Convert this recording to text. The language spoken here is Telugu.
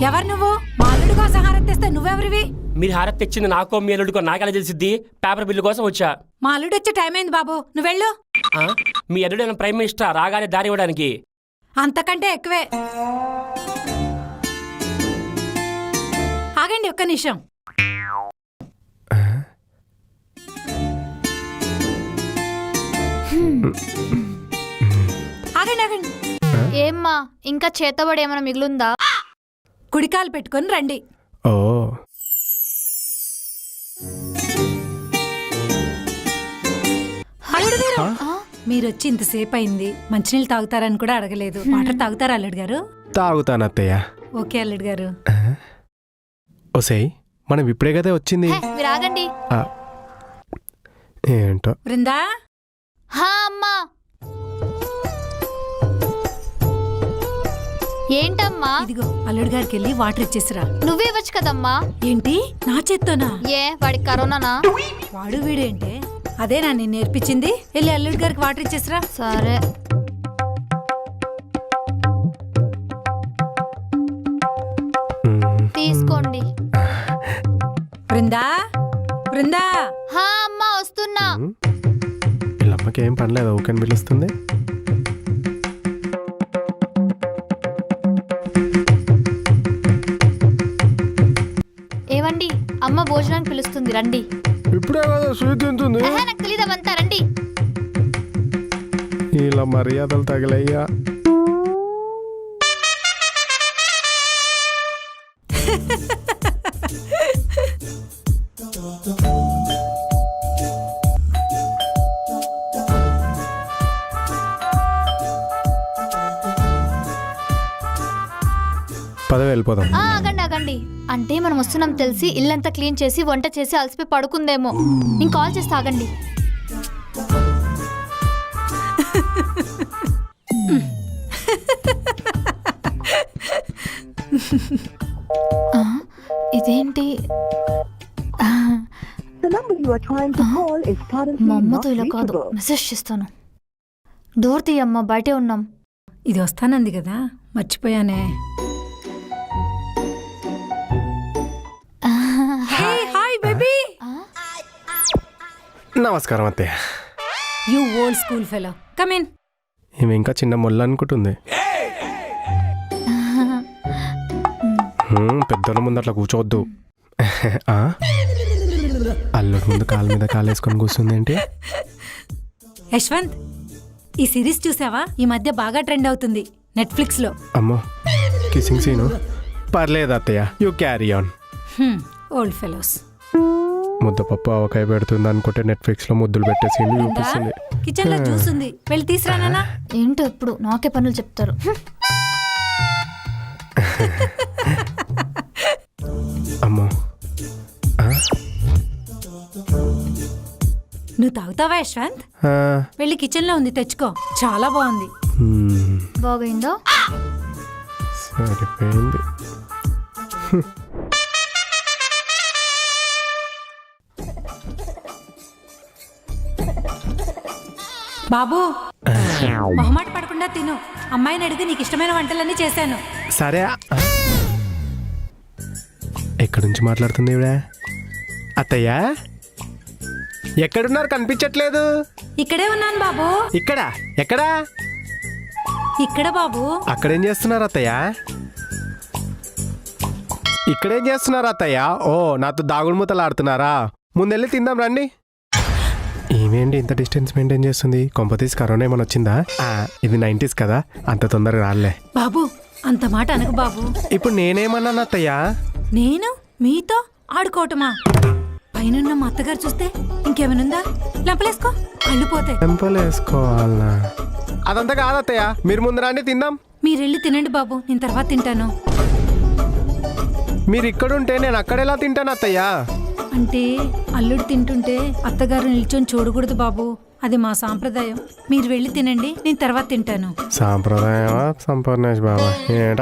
ఎవరు నువ్వు? మా అల్లుడి కోసం హారతి తెస్తే నువ్వెవరివి? మీరు హారతి తెచ్చింది నాకో మీ అల్లుడికో నాకెలా తెలిసిద్ది? పేపర్ బిల్లు కోసం వచ్చా. మా అల్లుడు వచ్చే టైం అయింది బాబు, నువ్వెళ్ళు. మీ అల్లుడు ప్రైమ్ మినిస్టర్ రాగానే దారి ఇవ్వడానికి? అంతకంటే ఎక్కువే. ఆగండి ఒక్క నిమిషం. ఆగండి ఆగండి. ఏమ్మా ఇంకా చేతబడి ఏమైనా మిగులుందా? కుడికాలు పెట్టుకొని రండి. ఓ అల్లుడు గారు, మీరొచ్చి ఇంతసేపు అయింది, మంచినీళ్ళు తాగుతారని కూడా అడగలేదు. వాటర్ తాగుతారా అల్లుడు గారు? తాగుతాను అత్తయ్య. ఓకే అల్లుడు గారు. ఓసేయ్, మనం ఇప్పుడే కదా వచ్చింది. మీరు ఆగండి. ఏంటో. బృందా. హా అమ్మా. ఏంటమ్మా? ఇదిగో అల్లుడు గారికి వెళ్ళి వాటర్ ఇచ్చేసిరా. నువ్వే ఇవ్వచ్చు కదమ్మా. ఏంటి నా చేత్తోనా? ఏ వాడికి కరోనానా? వాడు వీడేంటే? అదేనా నేను నేర్పించింది? వెళ్ళి అల్లుడి గారికి వాటర్ ఇచ్చేసిరా. సరే. తీసుకోండి. బృందా బృందా. హా అమ్మా వస్తున్నా. వీళ్ళమ్మకి ఏం పనిలేదు, ఊకని పిలుస్తుంది. ఏవండి, అమ్మ భోజనానికి పిలుస్తుంది, రండి. ఇప్పుడే కదా స్వీట్ తింటుంది. నాకు తెలియదంతా, రండి. ఇలా మర్యాదలు తగిలయ్యా. పదవి వెళ్ళిపోదాం. ఆగండి ఆగండి. అంటే మనం వస్తున్నాం తెలిసి ఇల్లంతా క్లీన్ చేసి వంట చేసి అలసిపోయి పడుకుందేమో. నేను కాల్ చేసి ఆగండి. ఇదేంటి? మా అమ్మతో ఇలా కాదు, మెసేజ్ చేస్తాను. డోర్ తీయమ్మా, బయటే ఉన్నాం. ఇది వస్తానంది కదా, మర్చిపోయానే. Hi baby. నమస్కారం అత్తయ్య. You old school fellow, come in. ఈమె ఇంకా చిన్న మొల్ల అనుకుంటుంది. పెద్దల ముందు అట్లా కూర్చోవద్దు. అల్లుడు ముందు కాళ్ళ మీద కాలు వేసుకొని కూర్చుంది ఏంటి? యశ్వంత్, ఈ సిరీస్ చూసావా? ఈ మధ్య బాగా ట్రెండ్ అవుతుంది నెట్ఫ్లిక్స్ లో. అమ్మో, కిసింగ్ సీను. పర్లేదు అత్తయ్య, you carry on. Old fellows. ముద్దపప్పు ఆవకాయ పెడుతుంది అనుకుంటే నెట్ఫ్లిక్స్ లో ముద్దులు పెట్టే సీన్ చూపిస్తుంది. కిచెన్ లో జ్యూస్ ఉంది, వెళ్ళి తీసుకురానా? ఏంటో ఎప్పుడు నాకే పనులు చెప్తారు. అమ్మో, నువ్వు తాగుతావా యశ్వంత్? వెళ్ళి కిచెన్ లో ఉంది, తెచ్చుకో. చాలా బాగుంది. బాగైందో? సరిపోయింది. బాబు, మొహమాట పడకుండా తిను. అమ్మాయిని అడిగి నీకు ఇష్టమైన వంటలన్నీ చేశాను. సరే. ఎక్కడి నుంచి మాట్లాడుతుంది ఇవిడ? అత్తయ్య, ఎక్కడున్నారు? కనిపించట్లేదు. ఇక్కడే ఉన్నాను బాబు. ఇక్కడ? ఎక్కడా? ఇక్కడ బాబు. అక్కడేం చేస్తున్నారు అత్తయ్య? ఇక్కడేం చేస్తున్నారు అత్తయ్య? ఓ, నాతో దాగుడు మూతలు ఆడుతున్నారా? ముందెళ్ళి తిందాం రండి. ఏమేంటి ఇంత డిస్టెన్స్ మెయింటైన్ చేస్తుంది? కొంపతీసి కరోనా ఏమైనా వచ్చిందా? ఇది 90s కదా, అంత తొందరగా రాలే. బాబు, అంత మాట అనకు బాబు. ఇప్పుడు నేనేమన్నాను అత్తయ్య? నేను మీతో ఆడుకోవటమా? పైన మా అత్తగారు చూస్తే ఇంకేమనుందా? లెంపలేసుకో, అల్లిపోతే. లెంపలేసుకోవాలనా? అదంతా కాదత్తయ్య, మీరు ముందు రండి తిందాం. మీరెళ్ళి తినండి బాబు, నేను తర్వాత తింటాను. మీరు ఇక్కడుంటే నేను అక్కడెలా తింటాను అత్తయ్య? అంటే అల్లుడు తింటుంటే అత్తగారు నిల్చొని చూడకూడదు బాబు, అది మా సాంప్రదాయం. మీరు వెళ్ళి తినండి, నేను తర్వాత తింటాను. సాంప్రదాయమా సంపూర్ణేష్ బాబా? ఏట